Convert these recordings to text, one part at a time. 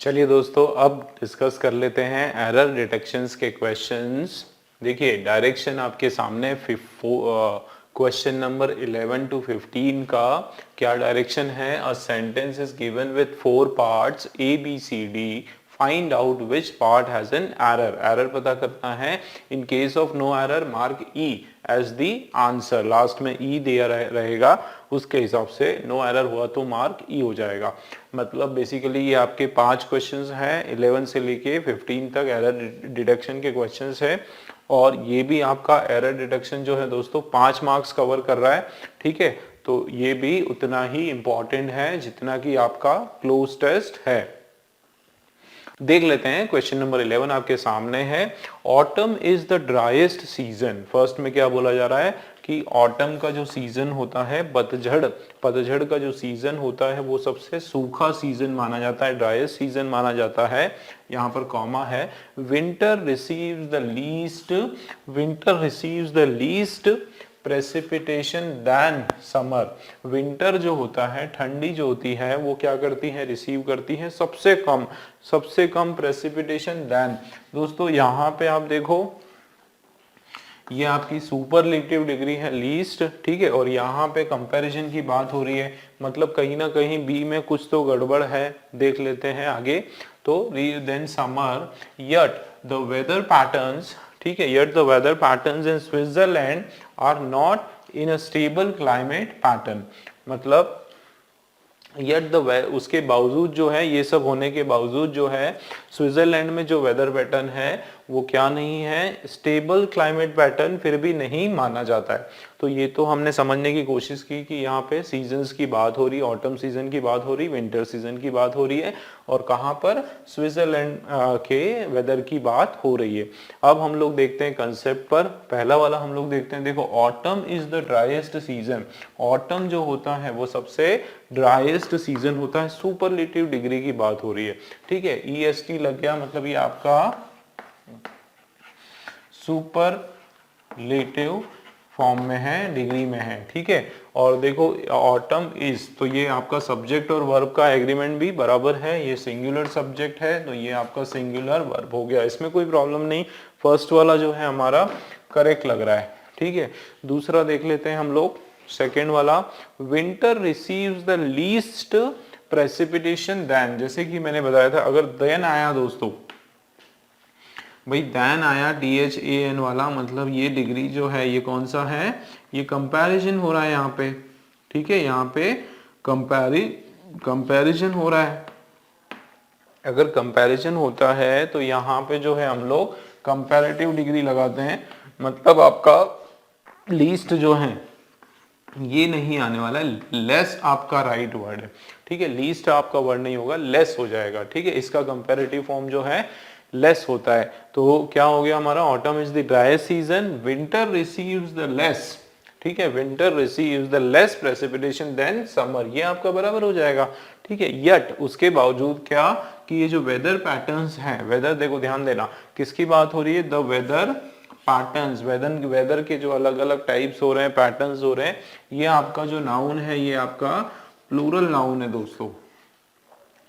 चलिए दोस्तों, अब डिस्कस कर लेते हैं एरर डिटेक्शंस के क्वेश्चंस। देखिए डायरेक्शन आपके सामने क्वेश्चन नंबर 11 to 15 का क्या डायरेक्शन है। A sentence is given with 4 parts A B C D, find out which part has an error. Error पता करना है। In case of no error mark E as the answer. Last में E दिया रहेगा, उसके हिसाब से नो एरर हुआ तो मार्क ई हो जाएगा। मतलब बेसिकली ये आपके 5 क्वेश्चंस हैं, 11 से लेके 15 तक एरर डिटेक्शन के क्वेश्चंस है। और ये भी आपका एरर डिटेक्शन जो है दोस्तों 5 मार्क्स कवर कर रहा है। ठीक है, तो ये भी उतना ही इंपॉर्टेंट है जितना कि आपका क्लोज टेस्ट है। देख लेते हैं, क्वेश्चन नंबर 11 आपके सामने है। Autumn is the driest season. First में क्या बोला जा रहा है कि ऑटम का जो सीजन होता है, पतझड़ का जो सीजन होता है वो सबसे सूखा सीजन माना जाता है, ड्राइएस्ट सीजन माना जाता है। यहाँ पर कॉमा है। Winter receives the least precipitation than summer. Winter जो होता है, ठंडी जो होती है, वो क्या करती है, रिसीव करती है सबसे कम प्रेसिपिटेशन दैन। दोस्तों यहाँ पे आप देखो, ये आपकी सुपरलेटिव डिग्री है लीस्ट, ठीक है। और यहाँ पे कंपैरिजन की बात हो रही है, मतलब कहीं ना कहीं बी में कुछ तो गड़बड़ है। देख लेते हैं आगे। तो then summer yet the weather patterns, ठीक है, yet the weather patterns in Switzerland are not in a stable climate pattern। मतलब yet the उसके बावजूद जो है, ये सब होने के बावजूद जो है, स्विट्जरलैंड में जो वेदर पैटर्न है वो क्या नहीं है, स्टेबल क्लाइमेट पैटर्न फिर भी नहीं माना जाता है। तो ये तो हमने समझने की कोशिश की कि यहाँ पे सीजन्स की बात हो रही है, ऑटम सीजन की बात हो रही, विंटर सीजन की बात हो रही है, और कहाँ पर, स्विट्जरलैंड के वेदर की बात हो रही है। अब हम लोग देखते हैं कंसेप्ट पर। पहला वाला हम लोग देखते हैं। देखो, autumn is the driest season. Autumn जो होता है वो सबसे ड्राइएस्ट सीजन होता है। सुपरलेटिव डिग्री की बात हो रही है, ठीक है। EST लग गया, मतलब ये आपका सुपरलेटिव फॉर्म में है, डिग्री में है, ठीक है। और देखो ऑटम इज, तो ये आपका सब्जेक्ट और वर्ब का एग्रीमेंट भी बराबर है। ये सिंगुलर सब्जेक्ट है तो ये आपका सिंगुलर वर्ब हो गया, इसमें कोई प्रॉब्लम नहीं। फर्स्ट वाला जो है हमारा करेक्ट लग रहा है, ठीक है। दूसरा देख लेते हैं हम लोग, सेकेंड वाला। Winter receives the least precipitation than. जैसे कि मैंने बताया था, अगर देन आया दोस्तों, भाई देन आया DHAN वाला, मतलब ये डिग्री जो है ये कौन सा है, ये कंपैरिजन हो रहा है यहाँ पे, ठीक है। यहाँ पे कंपैरिजन हो रहा है। अगर कंपैरिजन होता है तो यहाँ पे जो है हम लोग कंपैरेटिव डिग्री लगाते हैं। मतलब आपका लीस्ट जो है ये नहीं आने वाला है, लेस आपका राइट वर्ड है, ठीक है। लीस्ट आपका वर्ड नहीं होगा, लेस हो जाएगा, ठीक है। इसका कंपैरेटिव फॉर्म जो है लेस होता है। तो क्या हो गया हमारा, autumn is the driest season, winter receives the less, ठीक है, winter receives the less precipitation than summer, ये आपका बराबर हो जाएगा, ठीक है। यट उसके बावजूद क्या, कि ये जो वेदर पैटर्न्स हैं, वेदर देखो ध्यान देना, किसकी बात हो रही है, द वेदर पैटर्न्स, वेदर के जो अलग अलग टाइप्स हो रहे हैं, पैटर्न्स हो रहे हैं, ये आपका जो नाउन है ये आपका प्लूरल नाउन है दोस्तों,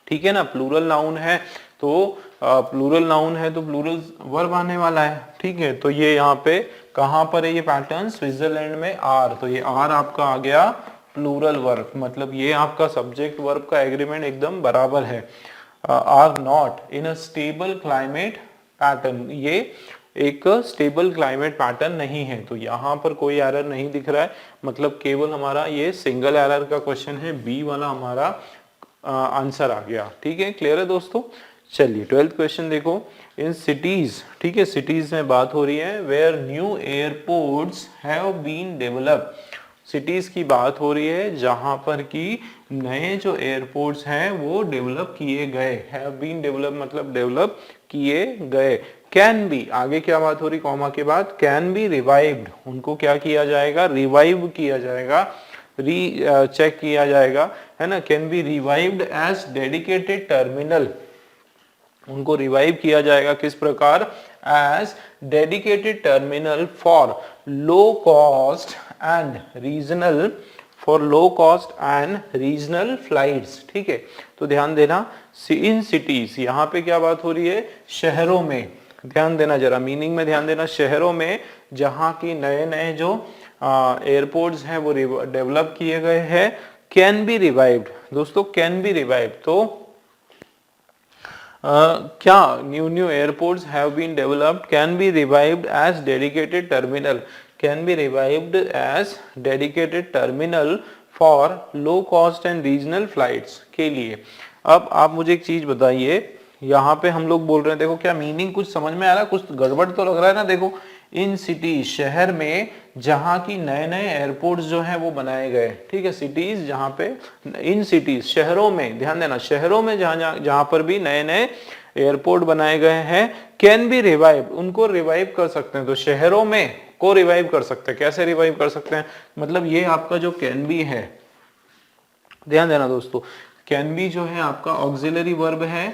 ठीक है ना। प्लूरल नाउन है तो प्लूरल नाउन है तो प्लूरल वर्ब आने वाला है, ठीक है। तो ये यहाँ पे कहाँ पर है ये पैटर्न, स्विट्जरलैंड में आर, तो ये आर आपका आ गया प्लूरल वर्ब, मतलब ये आपका सब्जेक्ट वर्ब का एग्रीमेंट एकदम बराबर है। Are not in a stable climate pattern, ये एक स्टेबल क्लाइमेट पैटर्न नहीं है, तो यहाँ पर कोई एरर नहीं दिख रहा है। मतलब केवल हमारा ये सिंगल एरर का क्वेश्चन है, बी वाला हमारा आंसर आ गया, ठीक है। क्लियर है दोस्तों। चलिए 12th क्वेश्चन देखो। इन सिटीज, ठीक है, सिटीज में बात हो रही है, where new airports have been developed. Cities की बात हो रही है जहां पर कि नए जो एयरपोर्ट्स हैं वो डेवलप किए गए, हैव बीन डेवलप मतलब डेवलप किए गए। कैन बी, आगे क्या बात हो रही, कॉमा के बाद, कैन बी रिवाइव्ड, उनको क्या किया जाएगा, रिवाइव किया जाएगा, चेक किया जाएगा, है ना। Can be revived as dedicated terminal, उनको रिवाइव किया जाएगा किस प्रकार, as dedicated terminal for low cost and regional for low cost and regional flights. ठीक है, तो ध्यान देना इन सिटीज, यहाँ पे क्या बात हो रही है, शहरों में, ध्यान देना जरा मीनिंग में ध्यान देना, शहरों में जहाँ की नए नए जो एयरपोर्ट्स हैं वो डेवलप किए गए हैं, कैन बी रिवाइव्ड। दोस्तों कैन बी रिवाइव्ड, तो क्या new airports have been developed, can be revived as dedicated terminal, can be revived as dedicated terminal for low cost and regional flights के लिए। अब आप मुझे एक चीज बताइए, यहाँ पे हम लोग बोल रहे हैं, देखो क्या मीनिंग कुछ समझ में आ रहा है, कुछ गड़बड़ तो लग रहा है ना। देखो इन सिटी, शहर में जहाँ की नए नए एयरपोर्ट्स जो हैं वो बनाए गए, ठीक है, सिटीज जहाँ पे, इन सिटीज शहरों में, ध्यान देना शहरों में जहाँ पर भी नए नए एयरपोर्ट बनाए गए हैं, कैन बी रिवाइव, उनको रिवाइव कर सकते हैं। तो शहरों में को रिवाइव कर सकते हैं, कैसे रिवाइव कर सकते हैं, मतलब ये आपका जो कैन बी है, ध्यान देना दोस्तों, कैन बी जो है आपका ऑक्सिलरी वर्ब है,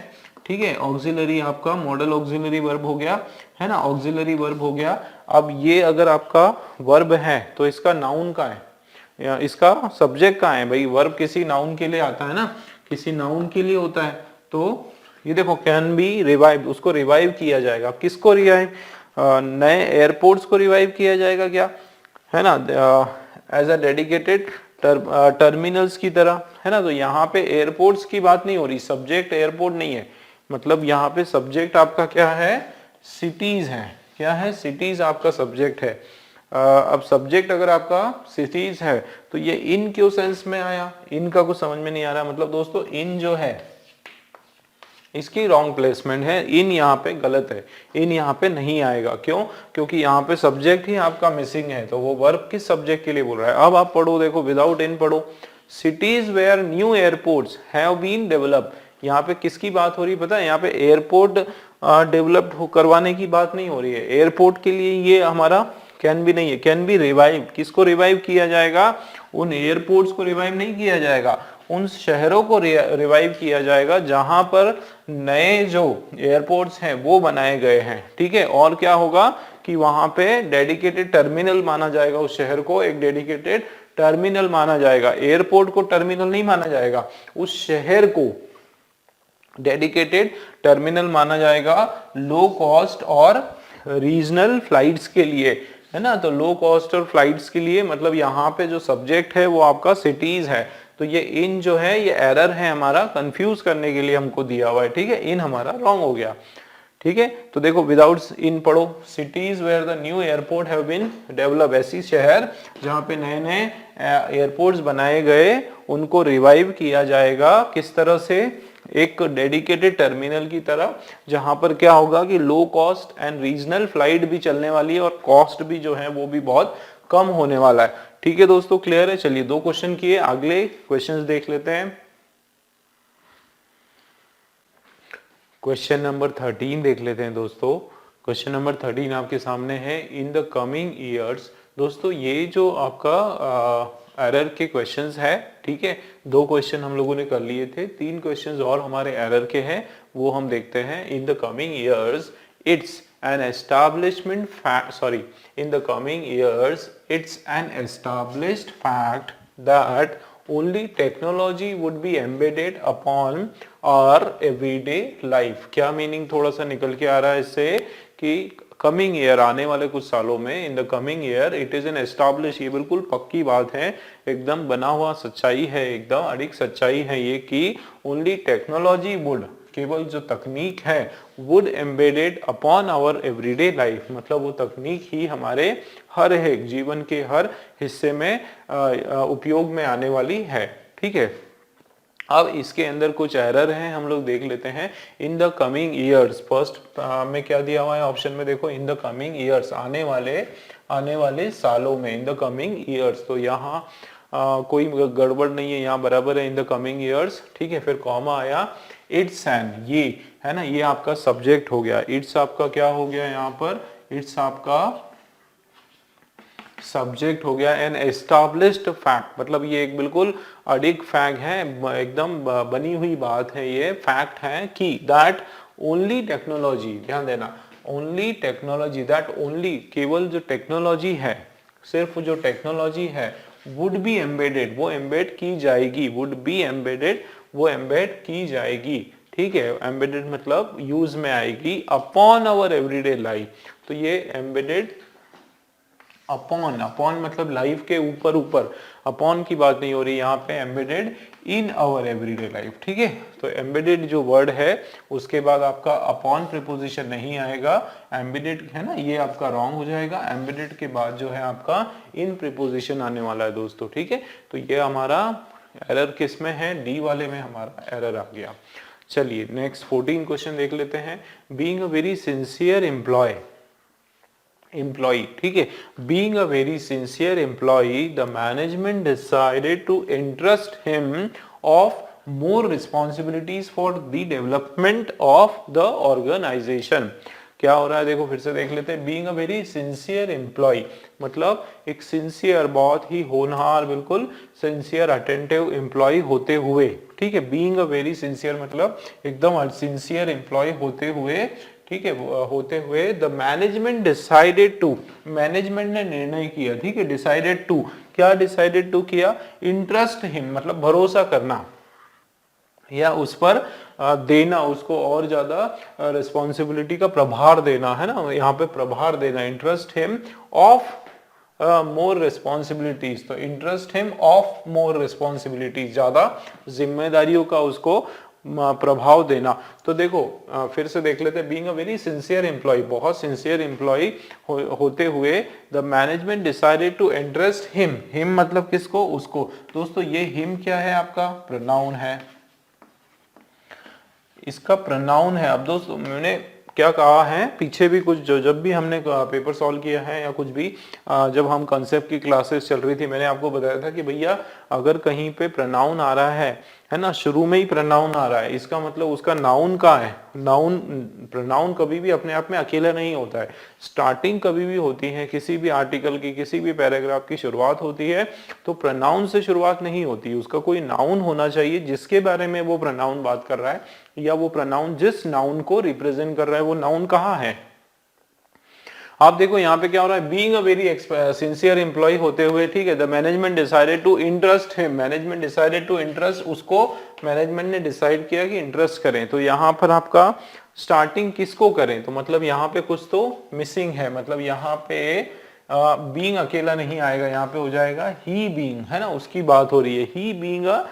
ठीक है, ऑक्सिलरी आपका मॉडल ऑक्सिलरी वर्ब हो गया, है ना, ऑक्सिलरी वर्ब हो गया। अब ये अगर आपका वर्ब है तो इसका नाउन का है या इसका सब्जेक्ट का है, भाई वर्ब किसी नाउन के लिए आता है ना, किसी नाउन के लिए होता है। तो ये देखो कैन बी रिवाइव, उसको रिवाइव किया जाएगा, किसको रिवाइव, नए एयरपोर्ट्स को रिवाइव किया जाएगा, क्या है ना, एज अ डेडिकेटेड टर्मिनल्स की तरह, है ना। तो यहाँ पे एयरपोर्ट्स की बात नहीं हो रही, सब्जेक्ट एयरपोर्ट नहीं है, मतलब यहाँ पे सब्जेक्ट आपका क्या है, सिटीज है, क्या है, सिटीज आपका सब्जेक्ट है। अब सब्जेक्ट अगर आपका सिटीज है तो ये इन क्यों सेंस में आया, इन का कुछ समझ में नहीं आ रहा, मतलब दोस्तों इन जो है इसकी रॉन्ग प्लेसमेंट है, इन यहाँ पे गलत है, इन यहाँ पे नहीं आएगा, क्यों, क्योंकि यहाँ पे सब्जेक्ट ही आपका मिसिंग है, तो वो वर्ब किस सब्जेक्ट के लिए बोल रहा है। अब आप पढ़ो, देखो विदाउट इन पढ़ो, cities where new airports have been developed, यहाँ पे किसकी बात हो रही है पता है, यहाँ पे एयरपोर्ट डेवलप करवाने की बात नहीं हो रही है, एयरपोर्ट के लिए ये हमारा कैन भी नहीं है, कैन बी रिवाइव, किसको रिवाइव किया जाएगा, उन एयरपोर्ट्स को रिवाइव नहीं किया जाएगा, उन शहरों को रिवाइव किया जाएगा जहां पर नए जो एयरपोर्ट्स हैं वो बनाए गए हैं, ठीक है। और क्या होगा कि वहां पे डेडिकेटेड टर्मिनल माना जाएगा, उस शहर को एक डेडिकेटेड टर्मिनल माना जाएगा, एयरपोर्ट को टर्मिनल नहीं माना जाएगा, उस शहर को डेडिकेटेड टर्मिनल माना जाएगा लो कॉस्ट और रीजनल फ्लाइट्स के लिए, है ना। तो लो कॉस्ट और फ्लाइट्स के लिए, मतलब यहाँ पे जो सब्जेक्ट है वो आपका सिटीज है, तो ये इन जो है ये एरर है हमारा, कंफ्यूज करने के लिए हमको दिया हुआ है, ठीक है, इन हमारा रॉन्ग हो गया, ठीक है। तो देखो विदाउट इन पढ़ो, cities where the new airport have been develop, ऐसी शहर जहां पे नए नए एयरपोर्ट्स बनाए गए उनको रिवाइव किया जाएगा, किस तरह से, एक डेडिकेटेड टर्मिनल की तरह, जहां पर क्या होगा कि लो कॉस्ट एंड रीजनल फ्लाइट भी चलने वाली है और कॉस्ट भी जो है वो भी बहुत कम होने वाला है, ठीक है दोस्तों, क्लियर है। चलिए 2 क्वेश्चन किए, अगले क्वेश्चंस देख लेते हैं। क्वेश्चन नंबर 13 देख लेते हैं दोस्तों। क्वेश्चन नंबर 13 आपके सामने है, इन द कमिंग ईयर्स। दोस्तों ये जो आपका एरर के क्वेश्चंस है, ठीक है, 2 क्वेश्चन हम लोगों ने कर लिए थे, 3 क्वेश्चंस और हमारे एरर के हैं, वो हम देखते हैं। In the coming years it's an establishment fact, sorry, in the coming years it's an established fact that only technology would be embedded upon our everyday life। क्या मीनिंग थोड़ा सा निकल के आ रहा है इससे कि कमिंग ईयर, आने वाले कुछ सालों में, in the coming year it is an establish, ये बिल्कुल पक्की बात है, एकदम बना हुआ सच्चाई है, एकदम अड़िग सच्चाई है ये कि ओनली टेक्नोलॉजी वुड, केवल जो तकनीक है, would embedded upon our everyday life, मतलब वो तकनीक ही हमारे हर एक जीवन के हर हिस्से में उपयोग में आने वाली है, ठीक है। अब इसके अंदर कुछ एरर हैं, हम लोग देख लेते हैं। In the coming years, first में क्या दिया हुआ है ऑप्शन में, देखो इन द कमिंग ईयर्स, आने वाले सालों में, इन द कमिंग ईयर्स, तो यहाँ कोई गड़बड़ नहीं है, यहाँ बराबर है इन द कमिंग ईयर्स, ठीक है। फिर कॉमा आया, इट्स एन, ये है ना, ये आपका सब्जेक्ट हो गया, इट्स आपका क्या हो गया यहाँ पर, इट्स आपका सब्जेक्ट हो गया, एन एस्टैब्लिश्ड फैक्ट, मतलब ये एक बिल्कुल अडिग फैक्ट है, एकदम बनी हुई बात है, ये फैक्ट है कि दैट ओनली टेक्नोलॉजी, ध्यान देना, ओनली टेक्नोलॉजी, दैट ओनली, केवल जो टेक्नोलॉजी है, सिर्फ जो टेक्नोलॉजी है वुड बी एम्बेडेड, वो एम्बेड की जाएगी, वुड बी एम्बेडेड, वो एम्बेड की जाएगी, ठीक है। एम्बेडेड मतलब यूज में आएगी अपॉन आवर एवरीडे लाइफ। तो ये एम्बेडेड अपॉन, अपॉन मतलब लाइफ के ऊपर, ऊपर अपॉन की बात नहीं हो रही यहाँ पे, embedded in our everyday life, ठीक है। तो एम्बेडेड जो वर्ड है उसके बाद आपका अपॉन प्रीपोजिशन नहीं आएगा, एम्बेडेड है ना, ये आपका रॉन्ग हो जाएगा। एम्बेडेड के बाद जो है आपका इन प्रीपोजिशन आने वाला है दोस्तों, ठीक है। तो ये हमारा एरर किस में है, डी वाले में हमारा एरर आ गया। चलिए नेक्स्ट 14 क्वेश्चन देख लेते हैं। Being a very sincere employee, ठीक है, being a very sincere employee the management decided to interest him of more responsibilities for the development of the organisation. क्या हो रहा है देखो, फिर से देख लेते हैं। Being a very sincere employee मतलब एक सिंसियर, बहुत ही होनहार, बिल्कुल सिंसियर अटेंटिव एम्प्लॉय होते हुए, ठीक है। बीइंग अ वेरी सिंसियर मतलब एकदम सिंसियर एम्प्लॉय होते हुए, ठीक है, होते हुए the management decided to, management ने निर्णय किया, ठीक है, डिसाइडेड टू, क्या डिसाइडेड टू किया, इंटरेस्ट हिम मतलब भरोसा करना या उस पर देना, उसको और ज्यादा रिस्पॉन्सिबिलिटी का प्रभार देना, है ना, यहाँ पे प्रभार देना, interest him of more responsibilities. तो interest him of more responsibilities, ज्यादा जिम्मेदारियों का उसको प्रभाव देना। तो देखो फिर से देख लेते हैं। Being a very sincere employee, बहुत सिंसियर एम्प्लॉय होते हुए the management decided to interest him, him मतलब किसको, उसको। दोस्तों ये हिम क्या है, आपका प्रोनाउन है, इसका प्रोनाउन है। अब दोस्तों मैंने क्या कहा है पीछे भी कुछ, जो जब भी हमने पेपर सॉल्व किया है या कुछ भी, जब हम कंसेप्ट की क्लासेस चल रही थी, मैंने आपको बताया था कि भैया अगर कहीं पे प्रोनाउन आ रहा है ना, शुरू में ही प्रोनाउन आ रहा है, इसका मतलब उसका नाउन का है। नाउन, प्रोनाउन कभी भी अपने आप में अकेला नहीं होता है। स्टार्टिंग कभी भी होती है किसी भी आर्टिकल की, किसी भी पैराग्राफ की शुरुआत होती है तो प्रोनाउन से शुरुआत नहीं होती, उसका कोई नाउन होना चाहिए जिसके बारे में वो प्रोनाउन बात कर रहा है, या वो प्रोनाउन जिस नाउन को रिप्रेजेंट कर रहा है, वो नाउन कहाँ है। आप देखो यहाँ पे क्या हो रहा है, being a very sincere employee होते हुए, ठीक है, the management decided to interest him, management decided to interest, उसको मैनेजमेंट ने डिसाइड किया कि इंटरेस्ट करें। तो यहाँ पर आपका स्टार्टिंग किसको करें, तो मतलब यहाँ पे कुछ तो मिसिंग है, मतलब यहाँ पे बीइंग अकेला नहीं आएगा, यहाँ पे हो जाएगा ही बीइंग, है ना, उसकी बात हो रही है। He being a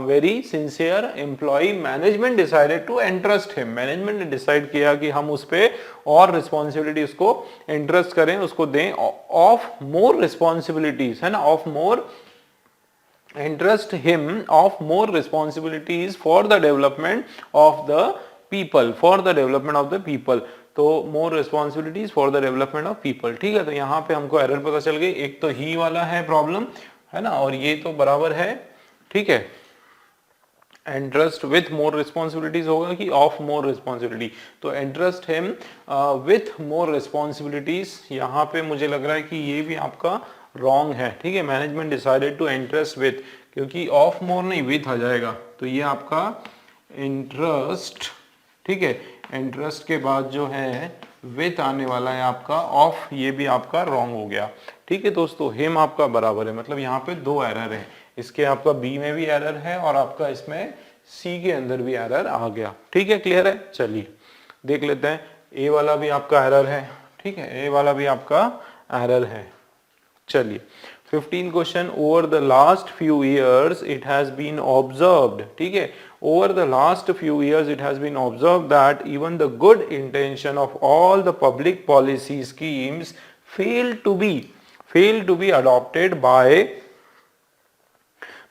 very sincere employ management decided to interest him, management ने डिसाइड किया कि हम उस पे और रिस्पॉन्सिबिलिटी उसको इंटरेस्ट करें, उसको दें, ऑफ मोर रिस्पॉन्सिबिलिटीज, है ना, of more interest him of more responsibilities for the development of the people, for the development of the people. तो more responsibilities for the development of people, ठीक है। तो यहाँ पे हमको एरर पता चल गई, एक तो ही वाला है प्रॉब्लम, है ना, और ये तो बराबर है, ठीक है। इंटरेस्ट विथ मोर रिस्पॉन्सिबिलिटीज होगा कि ऑफ मोर रिस्पॉन्सिबिलिटी, तो interest him with more responsibilities, यहाँ पे मुझे लग रहा है कि ये भी आपका रॉन्ग है, ठीक है। Management decided to interest with, क्योंकि ऑफ मोर नहीं विथ आ जाएगा, तो ये आपका इंटरेस्ट, ठीक है, इंटरेस्ट के बाद जो है विथ आने वाला है आपका ऑफ, ये भी आपका रॉन्ग हो गया, ठीक है दोस्तों। हिम आपका बराबर है, मतलब यहाँ पे दो एरर है, इसके आपका बी में भी एरर है और आपका इसमें सी के अंदर भी एरर आ गया, ठीक है, क्लियर है। चलिए देख लेते हैं, ए वाला भी आपका एरर है, ठीक है, ए वाला भी आपका एरर है। चलिए 15 question, over the last few years it has been observed, ठीक है, over the last few years it has been observed that even the good intention of all the public policy schemes fail to be adopted by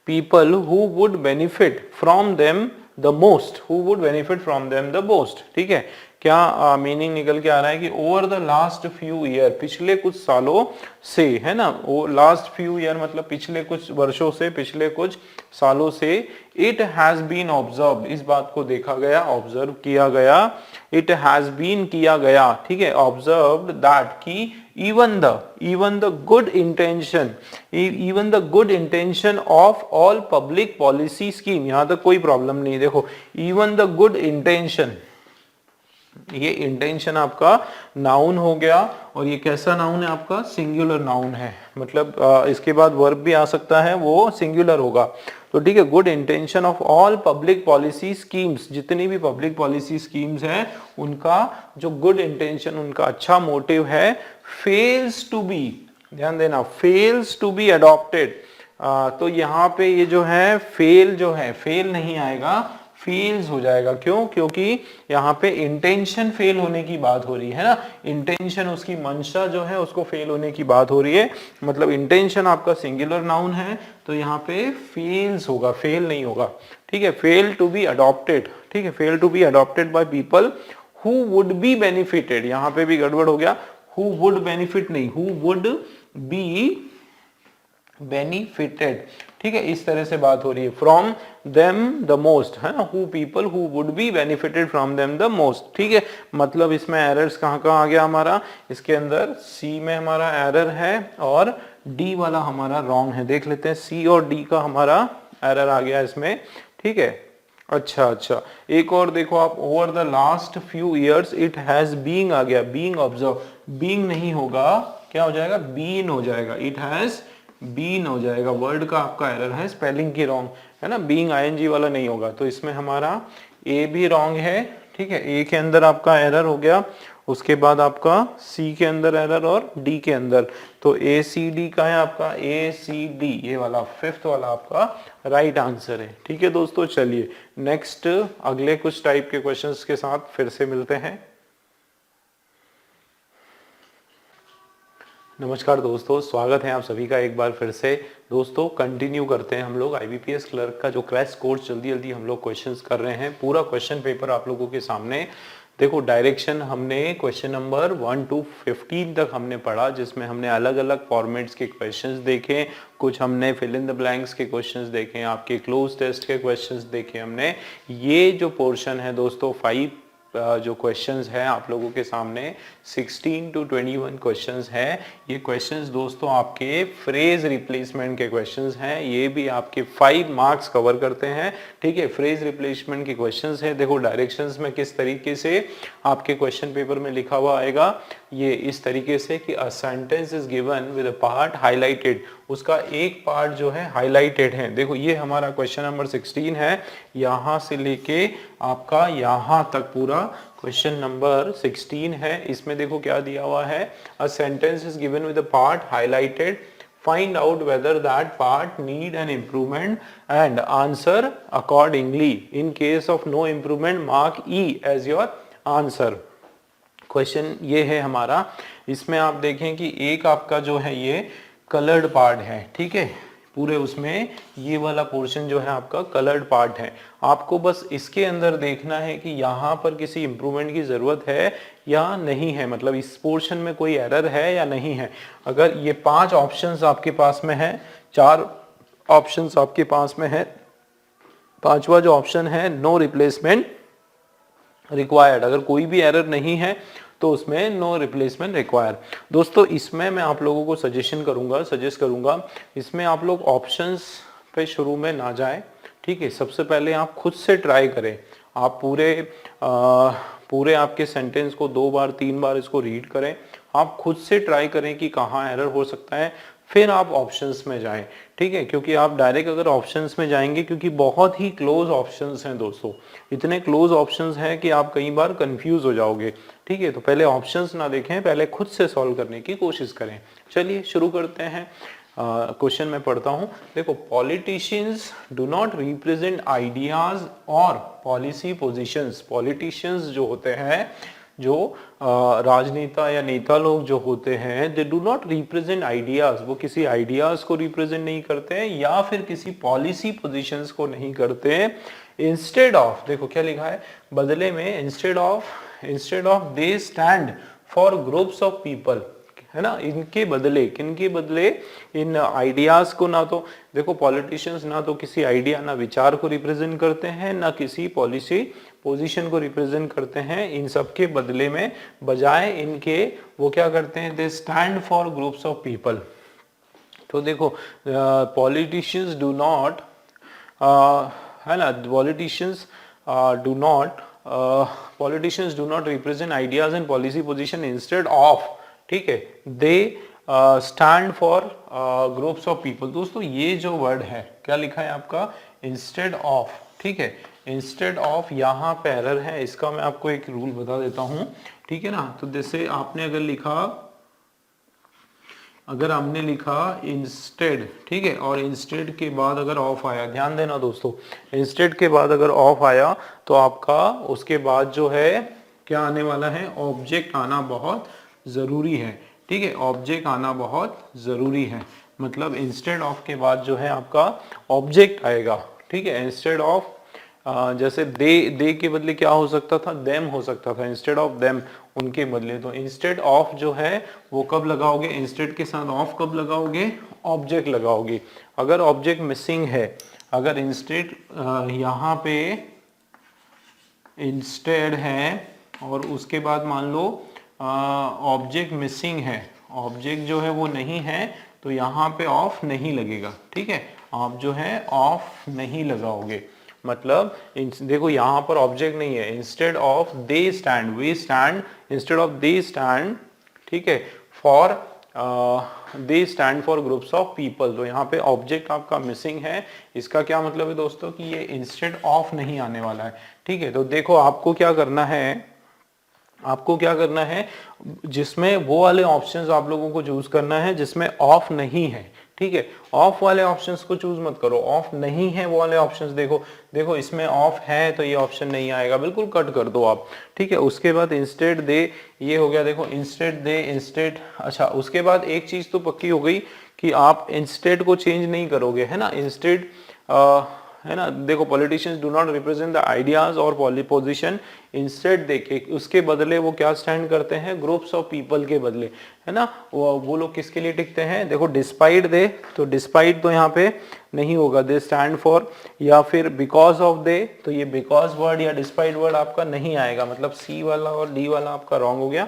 people who would benefit from them the most, who would benefit from them the most, ठीक है। क्या meaning निकल के आ रहा है कि over the last few year, पिछले कुछ सालों से, है ना, वो लास्ट फ्यू ईयर मतलब पिछले कुछ वर्षों से, पिछले कुछ सालों से, इट हैज बीन ऑब्जर्व, इस बात को देखा गया, ऑब्जर्व किया गया, इट हैज बीन किया गया, ठीक है, ऑब्जर्व्ड दैट की even the good intention of all public policy scheme, यहां तक कोई प्रॉब्लम नहीं। देखो even the good intention, ये इंटेंशन आपका नाउन हो गया, और ये कैसा नाउन है आपका? सिंगुलर नाउन है, मतलब इसके बाद वर्ब भी आ सकता है, वो सिंगुलर होगा। तो ठीक है, good intention of all public policy schemes, जितनी भी पब्लिक पॉलिसी स्कीम्स हैं उनका जो गुड इंटेंशन, उनका अच्छा मोटिव है, फेल्स टू बी, ध्यान देना, फेल्स टू बी अडॉप्टेड। तो यहाँ पे ये जो है फेल, जो है फेल नहीं आएगा, फेल्स हो जाएगा। क्यों? क्योंकि यहाँ पे इंटेंशन फेल होने की बात हो रही है ना, इंटेंशन, उसकी मंशा जो है उसको फेल होने की बात हो रही है, मतलब इंटेंशन आपका सिंगुलर नाउन है, तो यहाँ पे फेल्स होगा, फेल नहीं होगा। ठीक है, फेल टू बी अडॉप्टेड, ठीक है, fail to be adopted by people who would be benefited, यहाँ पे भी गड़बड़ हो गया, हु वुड बेनिफिट नहीं, हु वुड बी बेनिफिटेड। ठीक है, इस तरह से बात हो रही है, फ्रॉम देम द मोस्ट, है ना, who people who would be benefited from them the most. ठीक है, मतलब इसमें एरर्स कहाँ कहाँ आ गया हमारा? इसके अंदर सी में हमारा एरर है और डी वाला हमारा रॉन्ग है। देख लेते हैं, सी और डी का हमारा एरर आ गया इसमें। ठीक है, अच्छा, एक और देखो आप, over the last few years it has being आ गया, बीइंग ऑब्जर्व, बीइंग नहीं होगा, क्या हो जाएगा? बीन हो जाएगा, इट हैज बीन हो जाएगा, वर्ड का आपका एरर है, स्पेलिंग की रॉन्ग है ना, बीइंग आईएनजी वाला नहीं होगा, तो इसमें हमारा ए भी रॉन्ग है। ठीक है, ए के अंदर आपका एरर हो गया, उसके बाद आपका सी के अंदर एरर और डी के अंदर, तो ए सी डी का है आपका, ए सी डी, ये वाला फिफ्थ वाला आपका राइट आंसर है। ठीक है दोस्तों, चलिए नेक्स्ट अगले कुछ टाइप के क्वेश्चंस के साथ फिर से मिलते हैं। नमस्कार दोस्तों, स्वागत है आप सभी का एक बार फिर से। दोस्तों कंटिन्यू करते हैं हम लोग आईबीपीएस क्लर्क का जो क्रैश कोर्स, जल्दी जल्दी हम लोग क्वेश्चंस कर रहे हैं, पूरा क्वेश्चन पेपर आप लोगों के सामने। देखो डायरेक्शन हमने क्वेश्चन नंबर 1 to 15 तक हमने पढ़ा, जिसमें हमने अलग अलग फॉर्मेट्स के क्वेश्चंस देखे, कुछ हमने फिल इन द ब्लैंक्स के क्वेश्चंस देखे, आपके क्लोज टेस्ट के क्वेश्चंस देखे हमने। ये जो पोर्शन है दोस्तों, 5 जो क्वेश्चंस हैं आप लोगों के सामने, 16 to 21 क्वेश्चंस हैं। ये क्वेश्चंस दोस्तों आपके फ्रेज रिप्लेसमेंट के क्वेश्चंस हैं, ये भी आपके 5 मार्क्स कवर करते हैं। ठीक है, फ्रेज रिप्लेसमेंट के क्वेश्चंस है। देखो डायरेक्शंस में किस तरीके से आपके क्वेश्चन पेपर में लिखा हुआ आएगा, ये इस तरीके से कि अ sentence is given with a part highlighted, उसका एक पार्ट जो है हाईलाइटेड है। देखो ये हमारा क्वेश्चन नंबर 16 है, यहां से लेके आपका यहां तक पूरा क्वेश्चन नंबर 16 है। इसमें देखो क्या दिया हुआ है, a sentence is given with a part highlighted, find out whether that part need an improvement and answer accordingly. In case of no improvement, mark E as your answer. Question ये है हमारा, इसमें आप देखें कि एक आपका जो है ये कलर्ड पार्ट है। ठीक है, पूरे उसमें ये वाला पोर्शन जो है आपका कलर्ड पार्ट है। आपको बस इसके अंदर देखना है कि यहाँ पर किसी इंप्रूवमेंट की ज़रूरत है या नहीं है, मतलब इस पोर्शन में कोई एरर है या नहीं है। अगर ये 5 ऑप्शंस आपके पास में है, 4 ऑप्शंस आपके पास में है, 5वां जो ऑप्शन है नो रिप्लेसमेंट रिक्वायर्ड, अगर कोई भी एरर नहीं है तो उसमें नो रिप्लेसमेंट रिक्वायर। दोस्तों इसमें मैं आप लोगों को सजेस्ट करूंगा, इसमें आप लोग ऑप्शंस पे शुरू में ना जाएं। ठीक है, सबसे पहले आप खुद से ट्राई करें, आप पूरे आपके सेंटेंस को 2 बार 3 बार इसको रीड करें, आप खुद से ट्राई करें कि कहाँ एरर हो सकता है, फिर आप ऑप्शंस में जाएं। ठीक है, क्योंकि आप डायरेक्ट अगर ऑप्शंस में जाएंगे, क्योंकि बहुत ही क्लोज ऑप्शंस हैं दोस्तों, इतने क्लोज ऑप्शंस हैं कि आप कई बार कंफ्यूज हो जाओगे। ठीक है, तो पहले ऑप्शंस ना देखें, पहले खुद से सॉल्व करने की कोशिश करें। चलिए शुरू करते हैं। क्वेश्चन मैं पढ़ता हूं, देखो, politicians do not represent ideas और पॉलिसी पोजीशंस। पॉलिटिशियंस जो होते हैं, जो राजनेता या नेता लोग जो होते हैं, they do not represent ideas, वो किसी आइडियाज को रिप्रेजेंट नहीं करते हैं या फिर किसी पॉलिसी पोजीशंस को नहीं करते हैं। इंस्टेड ऑफ, देखो क्या लिखा है, बदले में, instead of they stand for groups of people, है ना, इनके बदले, किनके बदले, इन आइडियाज को, ना तो देखो पॉलिटिशियंस ना तो किसी आइडिया, ना विचार को रिप्रेजेंट करते हैं, ना किसी पॉलिसी पोजीशन को रिप्रेजेंट करते हैं, इन सब के बदले में बजाय इनके वो क्या करते हैं, दे stand for groups of people. तो देखो पॉलिटिशियंस डू नॉट, है ना, politicians do not politicians do not represent ideas and policy position instead of, ठीक है, दे stand for groups of people. दोस्तों ये जो वर्ड है क्या लिखा है आपका, इंस्टेड ऑफ, ठीक है, इंस्टेड ऑफ यहाँ पे एरर है, इसका मैं आपको एक रूल बता देता हूं, ठीक है ना। तो जैसे आपने अगर हमने लिखा इंस्टेड, ठीक है, और इंस्टेड के बाद अगर ऑफ आया, ध्यान देना दोस्तों, इंस्टेड के बाद अगर ऑफ आया तो आपका उसके बाद जो है क्या आने वाला है, ऑब्जेक्ट आना बहुत जरूरी है, ठीक है, ऑब्जेक्ट आना बहुत जरूरी है। मतलब इंस्टेड ऑफ के बाद जो है आपका ऑब्जेक्ट आएगा, ठीक है। इंस्टेड ऑफ जैसे दे के बदले क्या हो सकता था, देम हो सकता था, इंस्टेड ऑफ देम, उनके बदले। तो इंस्टेड ऑफ जो है वो कब लगाओगे, इंस्टेड के साथ ऑफ कब लगाओगे, ऑब्जेक्ट लगाओगे। अगर ऑब्जेक्ट मिसिंग है, अगर इंस्टेड यहाँ पे इंस्टेड है और उसके बाद मान लो ऑब्जेक्ट मिसिंग है, ऑब्जेक्ट जो है वो नहीं है, तो यहाँ पे ऑफ नहीं लगेगा, ठीक है, आप जो है ऑफ नहीं लगाओगे। मतलब देखो यहाँ पर ऑब्जेक्ट नहीं है, instead of they stand, we stand, instead of they stand, ठीक है, for they stand for groups of people. तो यहाँ पे ऑब्जेक्ट आपका मिसिंग है, इसका क्या मतलब है दोस्तों कि ये इंस्टेड ऑफ नहीं आने वाला है, ठीक है। तो देखो आपको क्या करना है, आपको क्या करना है, जिसमें वो वाले ऑप्शंस आप लोगों को चूज करना है जिसमें ऑफ नहीं है, ठीक है। ऑफ वाले ऑप्शंस को चूज मत करो, ऑफ नहीं है वो वाले ऑप्शंस देखो, देखो इसमें ऑफ है तो ये ऑप्शन नहीं आएगा, बिल्कुल कट कर दो आप, ठीक है। उसके बाद इंस्टेड दे, ये हो गया, देखो इंस्टेड दे, इंस्टेड, अच्छा उसके बाद एक चीज तो पक्की हो गई कि आप इंस्टेड को चेंज नहीं करोगे, है ना, इंस्टेड है ना। देखो politicians do not represent the ideas और पोजीशन, इंस्टेड देके उसके बदले वो क्या स्टैंड करते हैं, ग्रुप्स ऑफ पीपल के बदले, है ना। वो लोग किसके लिए टिकते हैं, देखो डिस्पाइट दे, तो डिस्पाइट तो यहाँ पे नहीं होगा, दे स्टैंड फॉर, या फिर बिकॉज ऑफ दे, तो ये बिकॉज वर्ड या डिस्पाइट वर्ड आपका नहीं आएगा, मतलब सी वाला और डी वाला आपका रॉन्ग हो गया,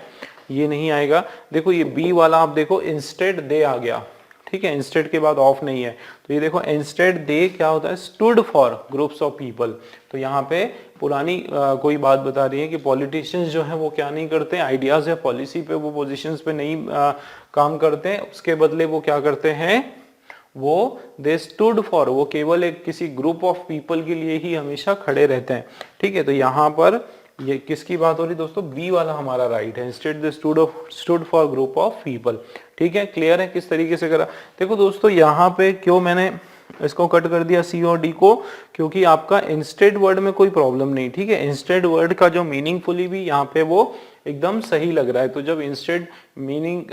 ये नहीं आएगा। देखो ये बी वाला आप देखो इंस्टेड दे आ गया, ठीक है, इंस्टेड के बाद ऑफ नहीं है, तो ये देखो इंस्टेड दे क्या होता है, stood for groups of people. तो यहाँ पे पुरानी कोई बात बता रही है कि पॉलिटिशियंस जो है वो क्या नहीं करते, आइडियाज या पॉलिसी पे वो पोजीशंस पे नहीं काम करते, उसके बदले वो क्या करते हैं, वो दे स्टूड फॉर, वो केवल एक किसी ग्रुप ऑफ पीपल के लिए ही हमेशा खड़े रहते हैं, ठीक है। तो यहाँ पर ये किसकी बात हो रही दोस्तों, बी वाला हमारा राइट है, instead they stood for group of people, ठीक है। क्लियर है किस तरीके से करा। देखो दोस्तों यहाँ पे क्यों मैंने इसको कट कर दिया सी और डी को, क्योंकि आपका इंस्टेड वर्ड में कोई प्रॉब्लम नहीं, ठीक है, इंस्टेड वर्ड का जो मीनिंगफुली भी यहाँ पे वो एकदम सही लग रहा है। तो जब इंस्टेड मीनिंग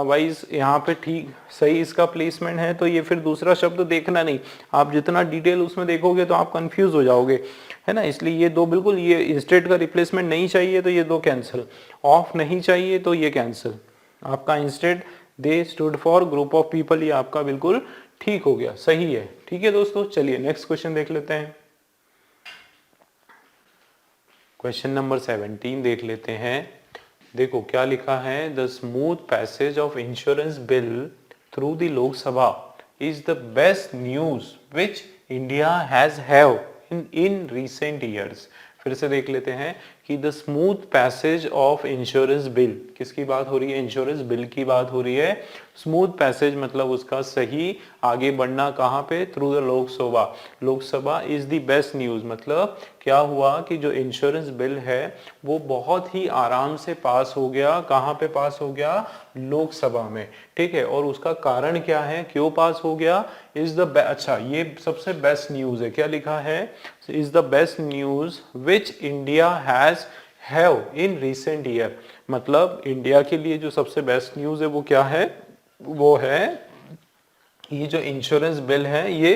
वाइज यहाँ पे ठीक सही इसका प्लेसमेंट है, तो ये फिर दूसरा शब्द देखना नहीं, आप जितना डिटेल उसमें देखोगे तो आप कंफ्यूज हो जाओगे, है ना। इसलिए ये दो बिल्कुल, ये इंस्टेड का रिप्लेसमेंट नहीं चाहिए तो ये दो कैंसिल, ऑफ नहीं चाहिए तो ये कैंसिल, आपका instead they stood for group of people, ये आपका बिल्कुल ठीक हो गया, सही है, ठीक है दोस्तों। चलिए नेक्स्ट क्वेश्चन देख लेते हैं, क्वेश्चन नंबर 17 देख लेते हैं। देखो क्या लिखा है, the smooth passage of insurance bill through the Lok Sabha is the best news which India has have in recent years. फिर से देख लेते हैं कि the smooth passage of insurance bill, किसकी बात हो रही है, इंश्योरेंस बिल की बात हो रही है। स्मूथ पैसेज मतलब उसका सही आगे बढ़ना कहाँ पे, through the Lok Sabha, Lok Sabha is the best news, मतलब क्या हुआ कि जो इंश्योरेंस बिल है वो बहुत ही आराम से पास हो गया, कहाँ पे पास हो गया, लोकसभा में, ठीक है। और उसका कारण क्या है, क्यों पास हो गया, इज द, अच्छा ये सबसे बेस्ट न्यूज है, क्या लिखा है, is the best news which India has have in recent year. मतलब इंडिया के लिए जो सबसे बेस्ट न्यूज है वो क्या है, वो है ये जो इंश्योरेंस बिल है ये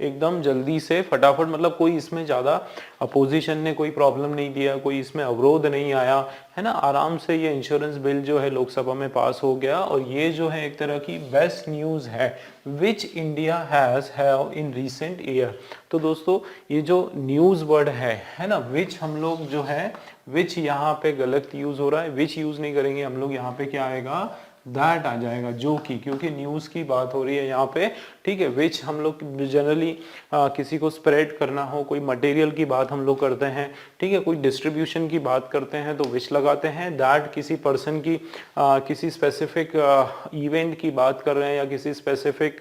एकदम जल्दी से फटाफट, मतलब कोई इसमें ज्यादा अपोजिशन ने कोई प्रॉब्लम नहीं दिया, कोई इसमें अवरोध नहीं आया, है ना, आराम से ये इंश्योरेंस बिल जो है लोकसभा में पास हो गया। और ये जो है एक तरह की बेस्ट न्यूज है which India has have in recent year. तो दोस्तों ये जो न्यूज वर्ड है ना, विच हम लोग जो है, विच यहाँ पे गलत यूज हो रहा है, विच यूज नहीं करेंगे हम लोग, यहाँ पे क्या आएगा, दैट आ जाएगा, जो कि, क्योंकि न्यूज की बात हो रही है यहाँ पे, ठीक है। विच हम लोग जनरली किसी को स्प्रेड करना हो, कोई मटेरियल की बात हम लोग करते हैं, ठीक है, कोई डिस्ट्रीब्यूशन की बात करते हैं तो विच लगाते हैं। दैट किसी पर्सन की किसी स्पेसिफिक इवेंट की बात कर रहे हैं या किसी स्पेसिफिक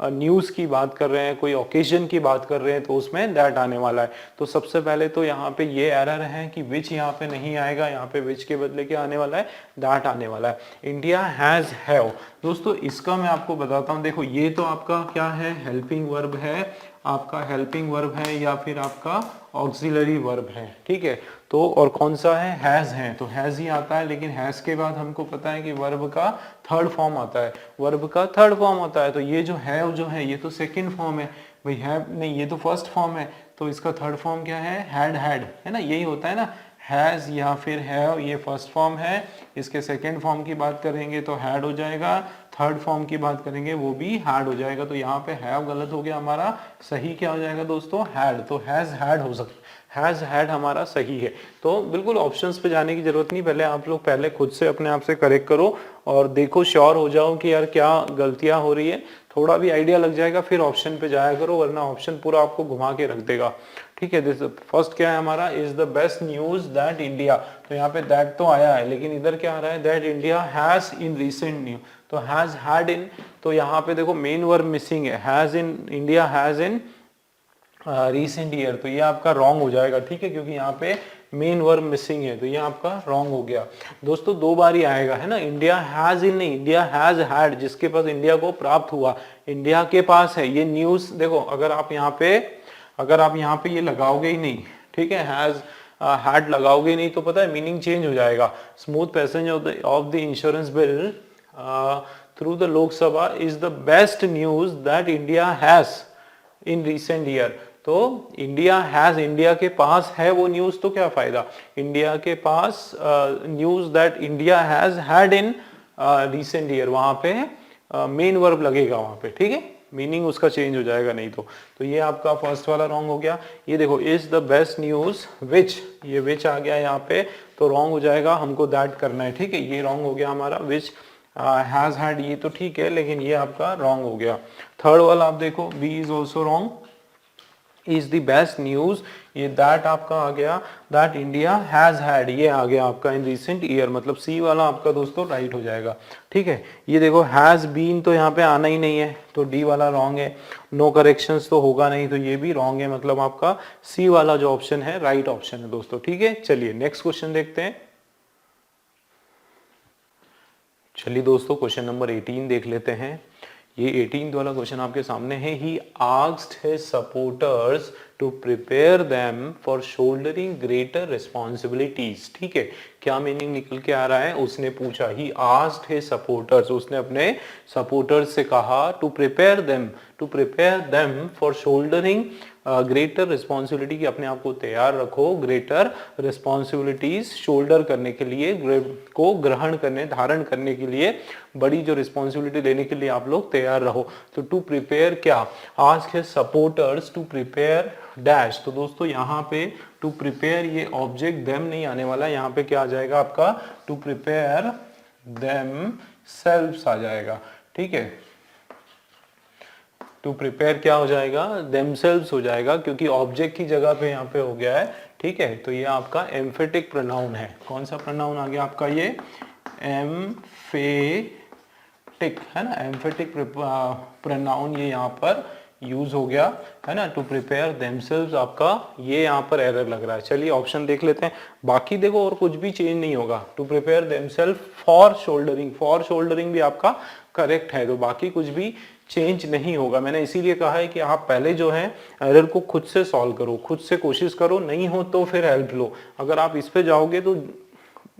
न्यूज़ की बात कर रहे हैं, कोई ओकेजन की बात कर रहे हैं, तो उसमें दैट आने वाला है। तो सबसे पहले तो यहाँ पे ये एरर है कि विच यहाँ पे नहीं आएगा, यहाँ पे विच के बदले क्या आने वाला है, दैट आने वाला है। इंडिया हैज हैव, दोस्तों इसका मैं आपको बताता हूँ। देखो ये तो आपका क्या है, हेल्पिंग वर्ब है, आपका हेल्पिंग वर्ब है या फिर आपका ऑक्सिलरी वर्ब है, ठीक है। तो और कौन सा है, हैज है, तो हैज ही आता है। लेकिन हैज के बाद हमको पता है कि वर्ब का थर्ड फॉर्म आता है, वर्ब का थर्ड फॉर्म आता है। तो ये जो हैव जो है ये तो सेकंड फॉर्म है भाई, हैव नहीं, ये तो फर्स्ट फॉर्म है। तो इसका थर्ड फॉर्म क्या है, हैड है ना, यही होता है ना, हैज या फिर हैव, ये फर्स्ट फॉर्म है। इसके सेकंड फॉर्म की बात करेंगे तो हैड हो जाएगा, थर्ड फॉर्म की बात करेंगे वो भी हैड हो जाएगा। तो यहाँ पे हैव गलत हो गया हमारा, सही क्या हो जाएगा दोस्तों, हैड। तो हैज हैड हो सकता, हैज हैड हमारा सही है। तो बिल्कुल ऑप्शंस पे जाने की जरूरत नहीं, पहले आप लोग पहले खुद से अपने आप से करेक्ट करो और देखो, श्योर हो जाओ कि यार क्या गलतियां हो रही है, थोड़ा भी आइडिया लग जाएगा फिर ऑप्शन पे जाया करो, वरना ऑप्शन पूरा आपको घुमा के रख देगा, ठीक है। फर्स्ट क्या है हमारा, is the best news that India, तो यहाँ पे दैट तो आया है, लेकिन इधर क्या आ रहा है, that India has in recent new, तो हैज हैड इन, तो यहाँ पे देखो मेन वर्ब मिसिंग है, has in, India has in recent year, तो ये आपका रॉन्ग हो जाएगा, ठीक है, क्योंकि यहाँ पे मेन वर्ब मिसिंग है, तो ये आपका रॉन्ग हो गया। दोस्तों दो बार ही आएगा, है ना, इंडिया हैज इन नहीं, इंडिया हैज हैड, जिसके पास इंडिया को प्राप्त हुआ, इंडिया के पास है ये न्यूज। देखो अगर आप यहाँ पे ये लगाओगे ही नहीं, ठीक है, हैज हैड लगाओगे नहीं, तो पता है मीनिंग चेंज हो जाएगा। Smooth passage of the insurance bill through the Lok Sabha is the best news that India has in recent year. तो इंडिया हैज, इंडिया के पास है वो न्यूज, तो क्या फायदा, इंडिया के पास news that India has had in recent year, वहां पे मेन वर्ब लगेगा वहां पे, ठीक है, मीनिंग उसका चेंज हो जाएगा नहीं तो ये आपका फर्स्ट वाला रॉन्ग हो गया। ये देखो is the best news which, ये विच आ गया यहाँ पे, तो रॉन्ग हो जाएगा, हमको दैट करना है, ठीक है, ये रॉन्ग हो गया हमारा। विच हैज हैड, ये तो ठीक है, लेकिन ये आपका रॉन्ग हो गया। थर्ड वाला आप देखो, B is also wrong, is the best news, ये दैट आपका आ गया, दैट इंडिया हैज हैड, ये आ गया आपका इन रिसेंट ईयर, मतलब सी वाला आपका दोस्तों राइट हो जाएगा, ठीक है। ये देखो हैज बीन तो यहाँ पे आना ही नहीं है, तो डी वाला रॉन्ग है, नो करेक्शंस तो होगा नहीं, तो ये भी रॉन्ग है, मतलब आपका सी वाला जो ऑप्शन है राइट ऑप्शन है दोस्तों, ठीक है। चलिए नेक्स्ट क्वेश्चन देखते हैं। चलिए दोस्तों क्वेश्चन नंबर 18 देख लेते हैं। ये 18 वाला क्वेश्चन आपके सामने है। He asked his supporters to prepare them for shouldering greater responsibilities, ठीक है, क्या मीनिंग निकल के आ रहा है, उसने पूछा, ही आस्क्ड हिज सपोर्टर्स, उसने अपने सपोर्टर्स से कहा, to prepare them for shouldering greater responsibility, की अपने आप को तैयार रखो ग्रेटर रिस्पॉन्सिबिलिटीज शोल्डर करने के लिए, को ग्रहण करने, धारण करने के लिए, बड़ी जो रिस्पॉन्सिबिलिटी लेने के लिए आप लोग तैयार रहो। तो टू प्रिपेयर क्या, ask his supporters to prepare dash, तो दोस्तों यहाँ पे टू प्रिपेयर ये ऑब्जेक्ट देम नहीं आने वाला, यहाँ पे क्या आ जाएगा आपका, टू प्रिपेयर देम सेल्व्स आ जाएगा, ठीक है, टू प्रिपेयर क्या हो जाएगा, देमसेल्व्स हो जाएगा, क्योंकि ऑब्जेक्ट की जगह पे यहाँ पे हो गया है, ठीक है। तो ये आपका एम्फेटिक प्रोनाउन है, कौन सा प्रोनाउन आ गया आपका, ये एम्फेटिक है ना, एम्फेटिक प्रोनाउन ये यहाँ पर यूज हो गया है ना, टू प्रिपेयर देमसेल्व्स आपका ये यहाँ पर एरर लग रहा है। चलिए ऑप्शन देख लेते हैं, बाकी देखो और कुछ भी चेंज नहीं होगा, to prepare themself for shouldering भी आपका करेक्ट है, तो बाकी कुछ भी चेंज नहीं होगा। मैंने इसीलिए कहा है कि आप पहले जो है एरर को खुद से सॉल्व करो, खुद से कोशिश करो, नहीं हो तो फिर हेल्प लो। अगर आप इस पे जाओगे तो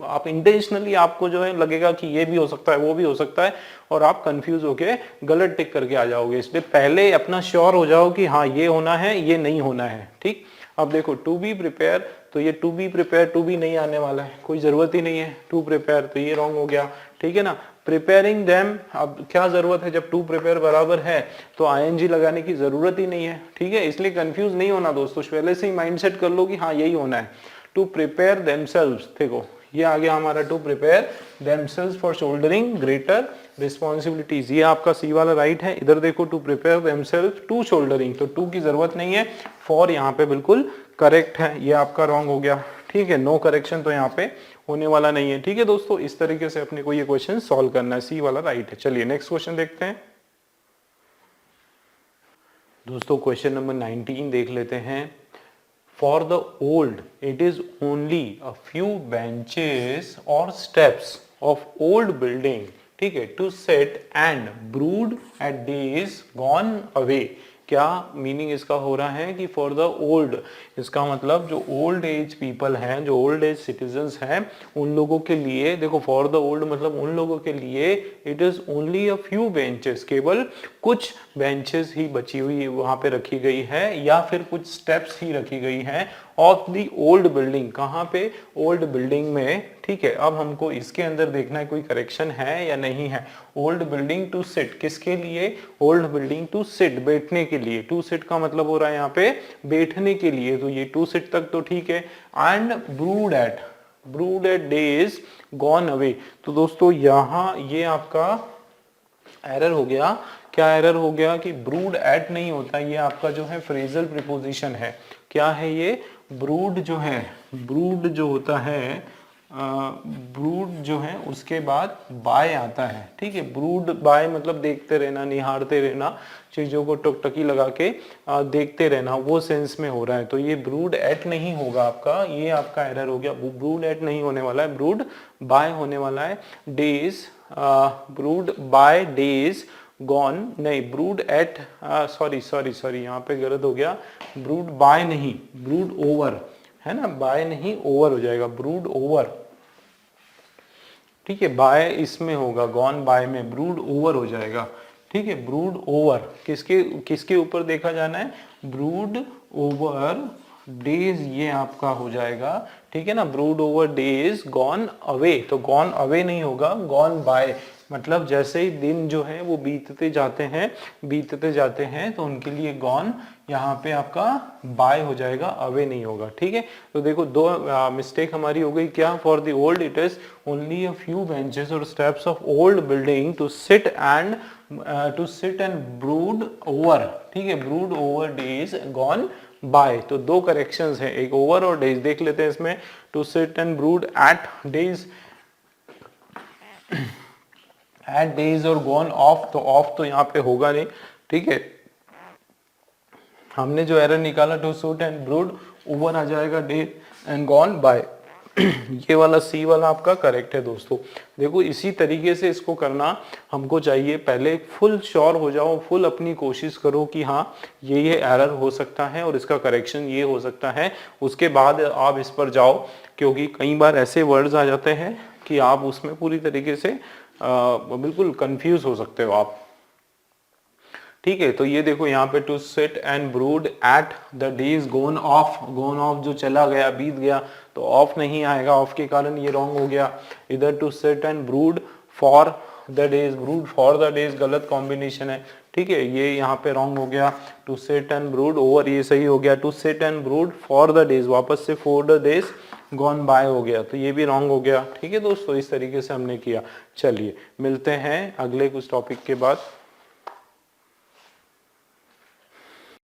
आप इंटेंशनली आपको जो है लगेगा कि ये भी हो सकता है वो भी हो सकता है, और आप कंफ्यूज होके गलत टिक करके आ जाओगे। इसलिए पहले अपना श्योर हो जाओ कि हाँ ये होना है ये नहीं होना है, ठीक। अब देखो टू बी प्रिपेयर, तो ये to be prepare to be नहीं आने वाला है, कोई जरूरत ही नहीं है टू प्रिपेयर, तो ये रॉन्ग हो गया, ठीक है ना। प्रिपेयरिंग देम, अब क्या जरूरत है, जब टू प्रिपेयर बराबर है तो आईएनजी लगाने की जरूरत ही नहीं है, ठीक है। इसलिए कंफ्यूज नहीं होना दोस्तों, पहले से ही माइंडसेट कर लो कि हाँ यही होना है, टू प्रिपेयर देमसेल्व्स। देखो ये आ गया हमारा to prepare themselves for shouldering greater responsibilities, ये आपका सी वाला राइट है। इधर देखो to prepare themselves to shouldering, तो टू की जरूरत नहीं है, फॉर यहाँ पे बिल्कुल करेक्ट है, ये आपका रॉन्ग हो गया। ठीक है, नो करेक्शन तो यहाँ पे होने वाला नहीं है। ठीक है दोस्तों, इस तरीके से अपने को ये क्वेश्चन सॉल्व करना है, सी वाला राइट है। चलिए नेक्स्ट क्वेश्चन देखते हैं दोस्तों। क्वेश्चन नंबर 19 देख लेते हैं। For the old, it is only a few benches or steps of old building, ठीक है, to sit and brood at days gone away। क्या मीनिंग इसका हो रहा है कि फॉर द ओल्ड, इसका मतलब जो ओल्ड एज पीपल हैं, जो ओल्ड एज सिटीजन्स हैं, उन लोगों के लिए, देखो फॉर द ओल्ड मतलब उन लोगों के लिए it is only a few benches, केवल कुछ बेंचेस ही बची हुई वहां पे रखी गई है, या फिर कुछ स्टेप्स ही रखी गई है ऑफ द ओल्ड बिल्डिंग। कहाँ पे? ओल्ड बिल्डिंग में। ठीक है, अब हमको इसके अंदर देखना है कोई करेक्शन है या नहीं है। ओल्ड बिल्डिंग टू सिट, किसके लिए? ओल्ड बिल्डिंग टू सिट, बैठने के लिए। टू सिट का मतलब हो रहा है यहाँ पे बैठने के लिए, तो ये टू सिट तक तो ठीक है। And brood at days gone away, तो दोस्तों यहाँ ये आपका एरर हो गया। क्या एरर हो गया कि ब्रूड एट नहीं होता, ये आपका जो है फ्रेजल प्रीपोजिशन है। क्या है ये? ब्रूड जो है, ब्रूड जो होता है, ब्रूड जो है उसके बाद बाय आता है। ठीक है, ब्रूड बाय मतलब देखते रहना, निहारते रहना, चीजों को टकटकी लगा के देखते रहना, वो सेंस में हो रहा है। तो ये ब्रूड एट नहीं होगा आपका, ये आपका एरर हो गया। ब्रूड एट नहीं होने वाला है, ब्रूड बाय होने वाला है। Days, brood by days gone, नहीं ब्रूड एट, सॉरी यहाँ पे गलत हो गया। ब्रूड बाय नहीं, ब्रूड ओवर है ना, बाय नहीं ओवर हो जाएगा, ब्रूड ओवर। ठीक है, बाय इसमें होगा, गॉन बाय में, ब्रूड ओवर हो जाएगा। ठीक है, ब्रूड ओवर किसके किसके ऊपर देखा जाना है? ब्रूड ओवर डेज, ये आपका हो जाएगा। ठीक है ना, brood over days gone away, तो गॉन अवे नहीं होगा, गॉन बाय, मतलब जैसे ही दिन जो है वो बीतते जाते हैं तो उनके लिए गॉन यहाँ पे आपका बाय हो जाएगा, अवे नहीं होगा। ठीक है, तो देखो दो मिस्टेक हमारी हो गई। क्या? For the old it is only a few benches और steps of old building to sit and brood over. ठीक है, brood over days gone by, तो दो करेक्शंस हैं, एक ओवर और डेज। देख लेते हैं इसमें, to sit and brood at days और गॉन ऑफ, तो ऑफ तो यहाँ पे होगा नहीं। ठीक है, हमने जो एरर निकाला to sit and brood over आ जाएगा डे एंड गॉन बाय। ये वाला सी वाला आपका करेक्ट है दोस्तों। देखो इसी तरीके से इसको करना हमको चाहिए। पहले फुल श्योर हो जाओ, फुल अपनी कोशिश करो कि हाँ ये एरर हो सकता है और इसका करेक्शन ये हो सकता है, उसके बाद आप इस पर जाओ। क्योंकि कई बार ऐसे वर्ड्स आ जाते हैं कि आप उसमें पूरी तरीके से बिल्कुल कंफ्यूज हो सकते हो आप। ठीक है, तो ये देखो यहाँ पे to sit and brood at the days gone off, gone off जो चला गया, बीत गया, तो ऑफ नहीं आएगा, ऑफ के कारण ये रॉन्ग हो गया। इधर to sit and brood for the days, brood for the days गलत कॉम्बिनेशन है। ठीक है, ये यहाँ पे रॉन्ग हो गया। To sit and brood over, ये सही हो गया। To sit and brood for the days, वापस से for the days gone by हो गया, तो ये भी रॉन्ग हो गया। ठीक है दोस्तों, इस तरीके से हमने किया। चलिए मिलते हैं अगले कुछ टॉपिक के बाद।